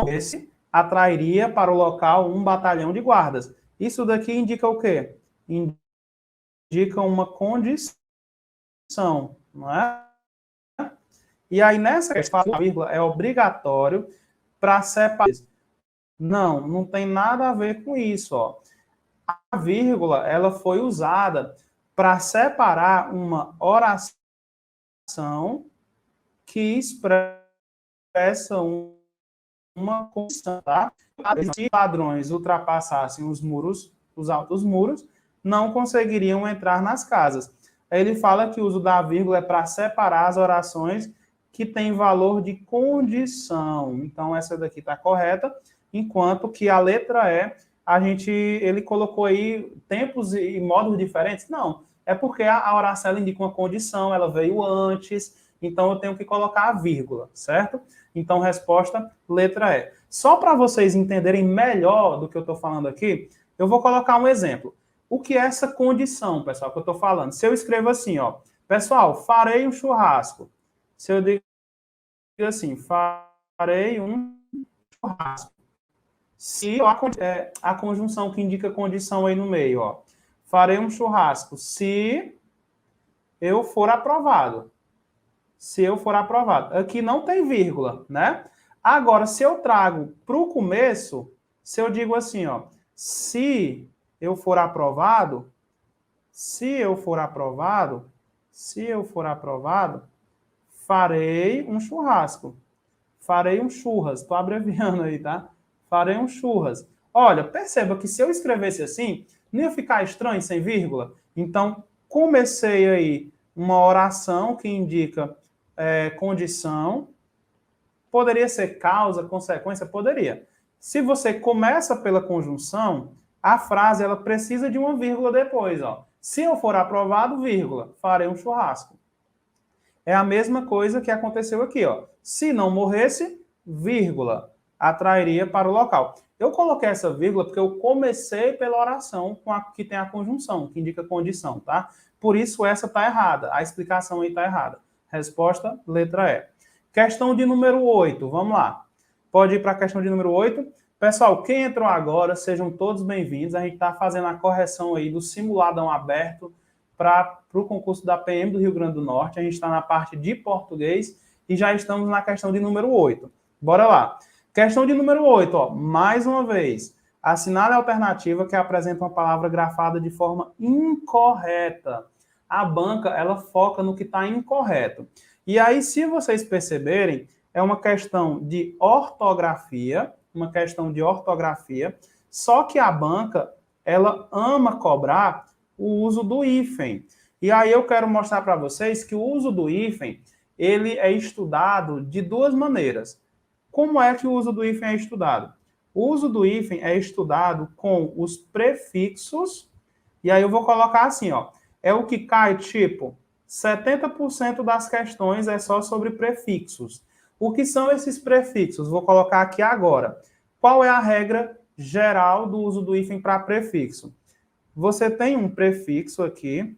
esse atrairia para o local um batalhão de guardas. Isso daqui indica o quê? Indica uma condição, não é? E aí, nessa questão, a vírgula é obrigatório para separar. Não, não tem nada a ver com isso. Ó. A vírgula ela foi usada para separar uma oração que expressa uma condição. Tá? Se ladrões ultrapassassem os muros, os altos muros, não conseguiriam entrar nas casas. Ele fala que o uso da vírgula é para separar as orações que têm valor de condição. Então, essa daqui está correta, enquanto que a letra E, ele colocou aí tempos e modos diferentes. Não, é porque a oração ela indica uma condição, ela veio antes, então eu tenho que colocar a vírgula, certo? Então, resposta, letra E. Só para vocês entenderem melhor do que eu estou falando aqui, eu vou colocar um exemplo. O que é essa condição, pessoal, que eu estou falando? Se eu escrevo assim, ó, pessoal, farei um churrasco. Se eu digo assim, farei um churrasco. Se a conjunção que indica condição aí no meio, ó, farei um churrasco se eu for aprovado. Se eu for aprovado. Aqui não tem vírgula, né? Agora, se eu trago para o começo, se eu digo assim, ó, se eu for aprovado, se eu for aprovado, se eu for aprovado, farei um churrasco. Farei um churras. Estou abreviando aí, tá? Farei um churras. Olha, perceba que se eu escrevesse assim, não ia ficar estranho sem vírgula. Então, comecei aí uma oração que indica condição. Poderia ser causa, consequência? Poderia. Se você começa pela conjunção, a frase ela precisa de uma vírgula depois. Ó. Se eu for aprovado, vírgula, farei um churrasco. É a mesma coisa que aconteceu aqui. Ó. Se não morresse, vírgula, atrairia para o local. Eu coloquei essa vírgula porque eu comecei pela oração que tem a conjunção, que indica condição, tá? Por isso essa está errada. A explicação aí está errada. Resposta, letra E. Questão de número 8, vamos lá. Pode ir para a questão de número 8. Pessoal, quem entrou agora, sejam todos bem-vindos. A gente está fazendo a correção aí do simuladão aberto para o concurso da PM do Rio Grande do Norte. A gente está na parte de português e já estamos na questão de número 8. Bora lá. Questão de número 8, ó, mais uma vez. Assinale a alternativa que apresenta uma palavra grafada de forma incorreta. A banca, ela foca no que está incorreto. E aí, se vocês perceberem, é uma questão de ortografia, só que a banca, ela ama cobrar o uso do hífen. E aí eu quero mostrar para vocês que o uso do hífen, ele é estudado de duas maneiras. Como é que o uso do hífen é estudado? O uso do hífen é estudado com os prefixos, e aí eu vou colocar assim, ó, é o que cai, tipo, 70% das questões é só sobre prefixos. O que são esses prefixos? Vou colocar aqui agora. Qual é a regra geral do uso do hífen para prefixo? Você tem um prefixo aqui,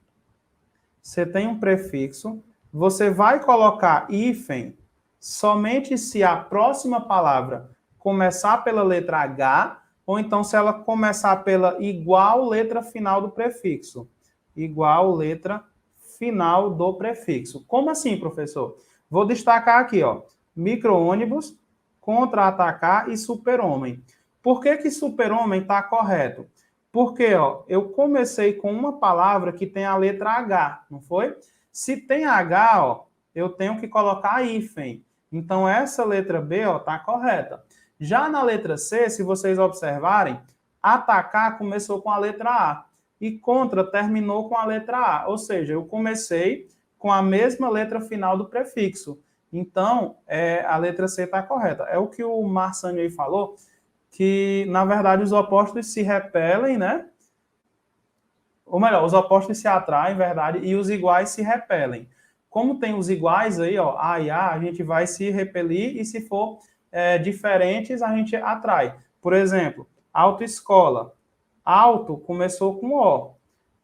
você vai colocar hífen somente se a próxima palavra começar pela letra H, ou então se ela começar pela igual letra final do prefixo. Igual letra final do prefixo. Como assim, professor? Vou destacar aqui, ó, micro-ônibus, contra-atacar e super-homem. Por que super-homem está correto? Porque, ó, eu comecei com uma palavra que tem a letra H, não foi? Se tem H, ó, eu tenho que colocar hífen. Então, essa letra B, ó, tá correta. Já na letra C, se vocês observarem, atacar começou com a letra A e contra terminou com a letra A. Ou seja, eu comecei com a mesma letra final do prefixo. Então, a letra C está correta. É o que o Marçânio aí falou, que, na verdade, os opostos se repelem, né? Ou melhor, os opostos se atraem, verdade, e os iguais se repelem. Como tem os iguais aí, ó, A e A, a gente vai se repelir e se for diferentes, a gente atrai. Por exemplo, autoescola. Auto começou com O.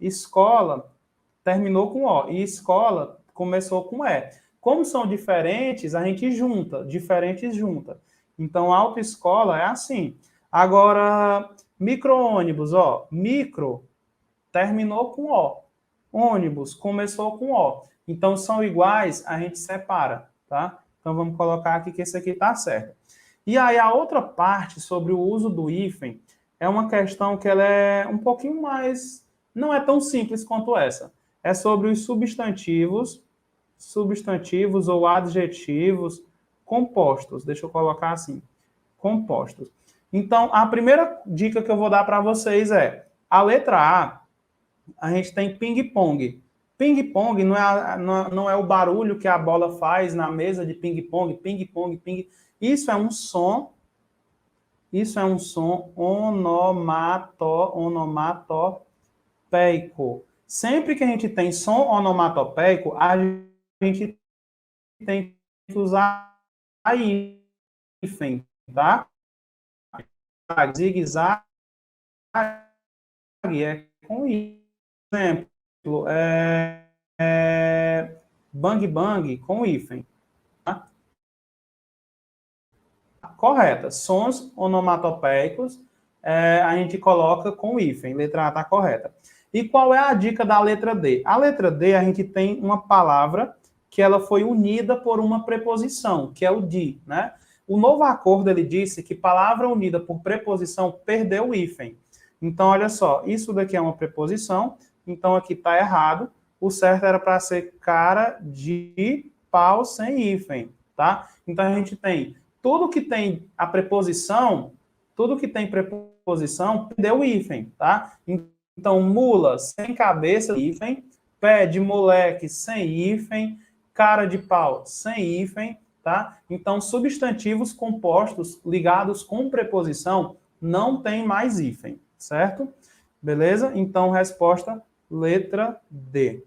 Escola terminou com O. E escola começou com E. Como são diferentes, a gente junta. Diferentes junta. Então, autoescola é assim. Agora, micro-ônibus, ó. Micro terminou com O. Ônibus começou com O. Então, são iguais, a gente separa, tá? Então, vamos colocar aqui que esse aqui está certo. E aí, a outra parte sobre o uso do hífen é uma questão que ela é um pouquinho mais... Não é tão simples quanto essa. É sobre os substantivos ou adjetivos compostos. Deixa eu colocar assim. Compostos. Então, a primeira dica que eu vou dar para vocês é a letra A gente tem ping-pong. Ping-pong não é o barulho que a bola faz na mesa de ping-pong, ping-pong, ping. Isso é um som onomatopeico. Sempre que a gente tem som onomatopeico, a gente tem que usar hífen, tá? zigue-zague é com I. Exemplo, bang-bang com hífen. Tá? Correta. Sons onomatopeicos, a gente coloca com hífen. Letra A está correta. E qual é a dica da letra D? A letra D, a gente tem uma palavra que ela foi unida por uma preposição, que é o de, né? O novo acordo, ele disse que palavra unida por preposição perdeu o hífen. Então, olha só, isso daqui é uma preposição, então aqui está errado. O certo era para ser cara de pau sem hífen, tá? Então, a gente tem tudo que tem a preposição, perdeu o hífen, tá? Então, mula sem cabeça, hífen, pé de moleque sem hífen, cara de pau sem hífen, tá? Então, substantivos compostos ligados com preposição não tem mais hífen, certo? Beleza? Então, resposta letra D.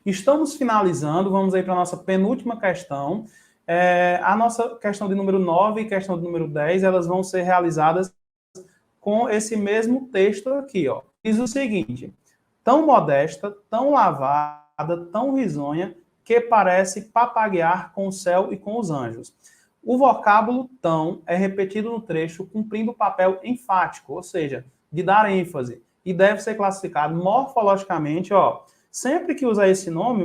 Estamos finalizando, vamos aí para a nossa penúltima questão. A nossa questão de número 9 e questão de número 10, elas vão ser realizadas com esse mesmo texto aqui, ó. Diz o seguinte: tão modesta, tão lavada, tão risonha, que parece papaguear com o céu e com os anjos. O vocábulo tão é repetido no trecho cumprindo o papel enfático, ou seja, de dar ênfase, e deve ser classificado morfologicamente, ó. Sempre que usa esse nome,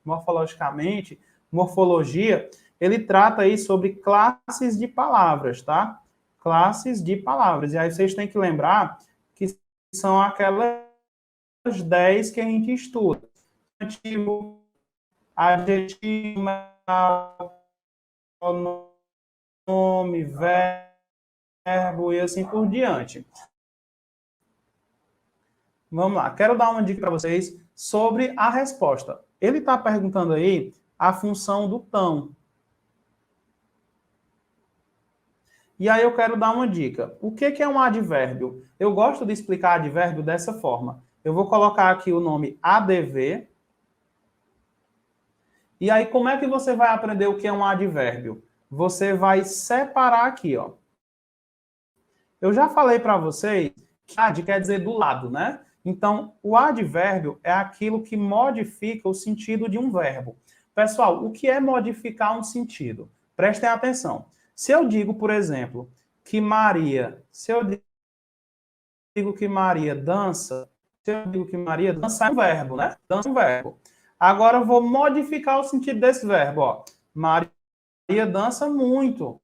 morfologicamente, morfologia, ele trata aí sobre classes de palavras, tá? Classes de palavras. E aí vocês têm que lembrar que são aquelas 10 que a gente estuda. Adjetivo, nome, verbo e assim por diante. Vamos lá, quero dar uma dica para vocês sobre a resposta. Ele está perguntando aí a função do tão. E aí eu quero dar uma dica. O que é um advérbio? Eu gosto de explicar advérbio dessa forma. Eu vou colocar aqui o nome ADV. E aí, como é que você vai aprender o que é um advérbio? Você vai separar aqui, ó. Eu já falei para vocês que ad quer dizer do lado, né? Então, o advérbio é aquilo que modifica o sentido de um verbo. Pessoal, o que é modificar um sentido? Prestem atenção. Se eu digo, por exemplo, que Maria dança, é um verbo, né? Dança é um verbo. Agora eu vou modificar o sentido desse verbo, ó. Maria dança muito.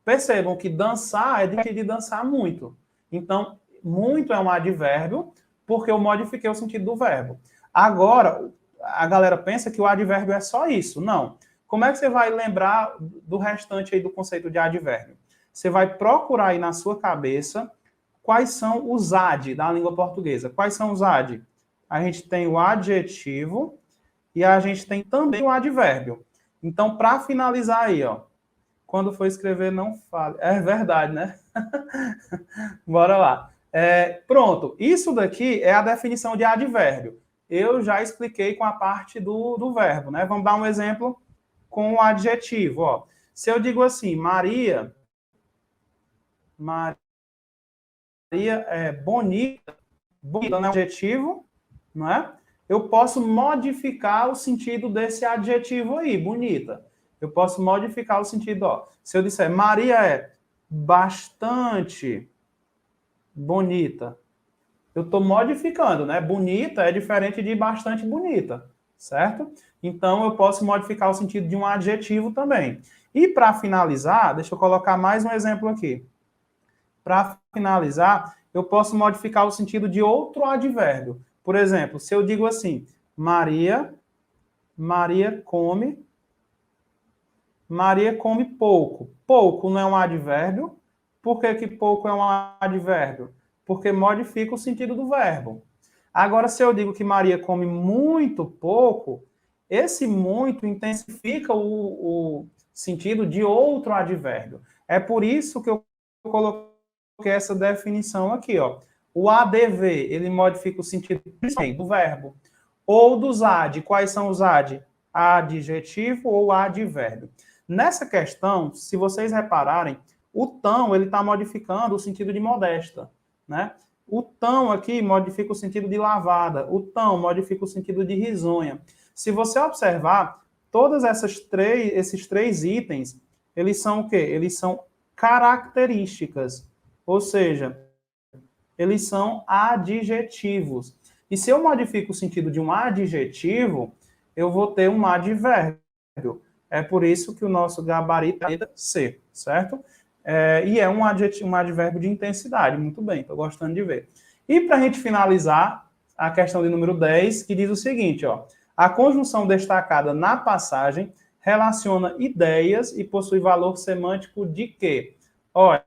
Percebam que dançar é de dançar muito. Então, muito é um advérbio, porque eu modifiquei o sentido do verbo. Agora, a galera pensa que o advérbio é só isso. Não. Como é que você vai lembrar do restante aí do conceito de advérbio? Você vai procurar aí na sua cabeça quais são os ad da língua portuguesa. Quais são os ad? A gente tem o adjetivo e a gente tem também o advérbio. Então, para finalizar aí, ó, quando for escrever, não fale. É verdade, né? Bora lá. Pronto. Isso daqui é a definição de advérbio. Eu já expliquei com a parte do verbo, né? Vamos dar um exemplo com o adjetivo, ó. Se eu digo assim, Maria é bonita não é um adjetivo, não é? Eu posso modificar o sentido desse adjetivo aí, bonita. Eu posso modificar o sentido, ó. Se eu disser Maria é bastante bonita, eu estou modificando, né? Bonita é diferente de bastante bonita, certo? Então, eu posso modificar o sentido de um adjetivo também. E para finalizar, deixa eu colocar mais um exemplo aqui. Para finalizar, eu posso modificar o sentido de outro advérbio. Por exemplo, se eu digo assim, Maria come pouco. Pouco não é um advérbio. Por que pouco é um advérbio? Porque modifica o sentido do verbo. Agora, se eu digo que Maria come muito pouco, esse muito intensifica o sentido de outro advérbio. É por isso que eu coloquei essa definição aqui, ó. O ADV, ele modifica o sentido do verbo. Ou dos ad. Quais são os ad? Adjetivo ou advérbio. Nessa questão, se vocês repararem, o tão ele está modificando o sentido de modesta, né? O tão aqui modifica o sentido de lavada, o tão modifica o sentido de risonha. Se você observar, todas esses três itens, eles são o quê? Eles são características, ou seja, eles são adjetivos. E se eu modifico o sentido de um adjetivo, eu vou ter um advérbio. É por isso que o nosso gabarito é C, certo? E é um advérbio de intensidade. Muito bem, estou gostando de ver. E para a gente finalizar, a questão de número 10, que diz o seguinte, ó. A conjunção destacada na passagem relaciona ideias e possui valor semântico de quê? Olha,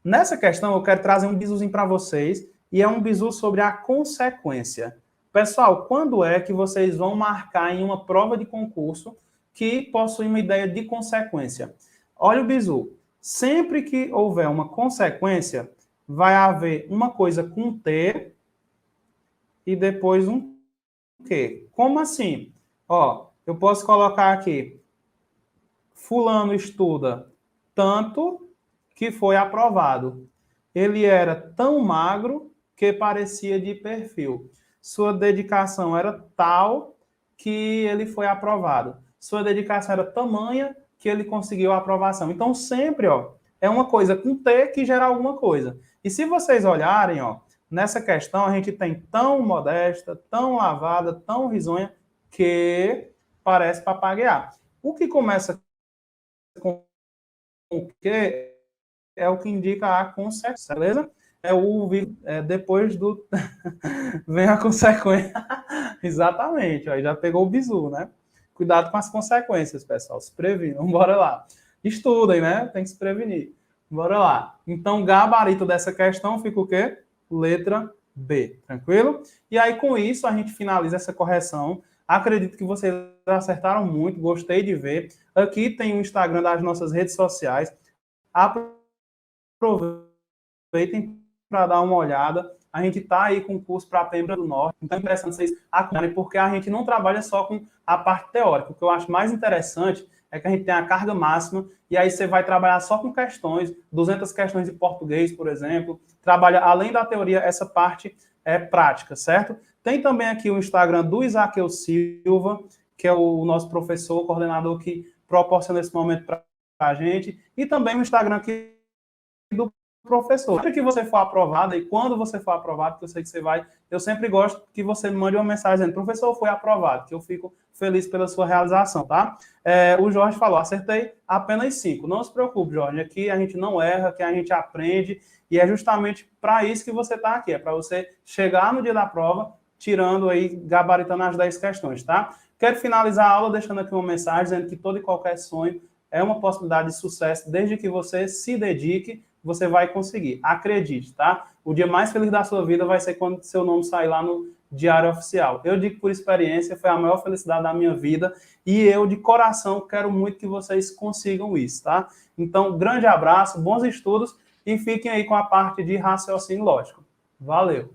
nessa questão eu quero trazer um bisuzinho para vocês, e é um bizu sobre a consequência. Pessoal, quando é que vocês vão marcar em uma prova de concurso que possui uma ideia de consequência? Olha o bizu. Sempre que houver uma consequência, vai haver uma coisa com T e depois um Q. Como assim? Ó, eu posso colocar aqui, fulano estuda tanto que foi aprovado. Ele era tão magro que parecia de perfil. Sua dedicação era tal que ele foi aprovado. Sua dedicação era tamanha que ele conseguiu a aprovação. Então, sempre, ó, é uma coisa com T que gera alguma coisa. E se vocês olharem, ó, nessa questão, a gente tem tão modesta, tão lavada, tão risonha, que parece papaguear. O que começa com o que é o que indica a consequência, beleza? Depois do vem a consequência. Exatamente, aí já pegou o bizu, né? Cuidado com as consequências, pessoal. Se previnam. Bora lá. Estudem, né? Tem que se prevenir. Bora lá. Então, gabarito dessa questão fica o quê? Letra B. Tranquilo? E aí, com isso, a gente finaliza essa correção. Acredito que vocês acertaram muito. Gostei de ver. Aqui tem o Instagram das nossas redes sociais. Aproveitem para dar uma olhada. A gente está aí com o curso para Pembra do Norte, então é interessante vocês acompanharem, porque a gente não trabalha só com a parte teórica. O que eu acho mais interessante é que a gente tem a carga máxima, e aí você vai trabalhar só com questões, 200 questões de português, por exemplo, trabalha, além da teoria, essa parte prática, certo? Tem também aqui o Instagram do Isaqueu Silva, que é o nosso professor, coordenador que proporciona esse momento para a gente, e também o Instagram aqui do professor. Sempre que você for aprovado, e quando você for aprovado, que eu sei que você vai, eu sempre gosto que você me mande uma mensagem dizendo, professor, foi aprovado, que eu fico feliz pela sua realização, tá? O Jorge falou, acertei apenas 5. Não se preocupe, Jorge, aqui a gente não erra, aqui a gente aprende, e é justamente para isso que você está aqui, é para você chegar no dia da prova, tirando aí, gabaritando as 10 questões, tá? Quero finalizar a aula deixando aqui uma mensagem dizendo que todo e qualquer sonho é uma possibilidade de sucesso, desde que você se dedique, você vai conseguir. Acredite, tá? O dia mais feliz da sua vida vai ser quando seu nome sair lá no Diário Oficial. Eu digo por experiência, foi a maior felicidade da minha vida e eu, de coração, quero muito que vocês consigam isso, tá? Então, grande abraço, bons estudos e fiquem aí com a parte de raciocínio lógico. Valeu!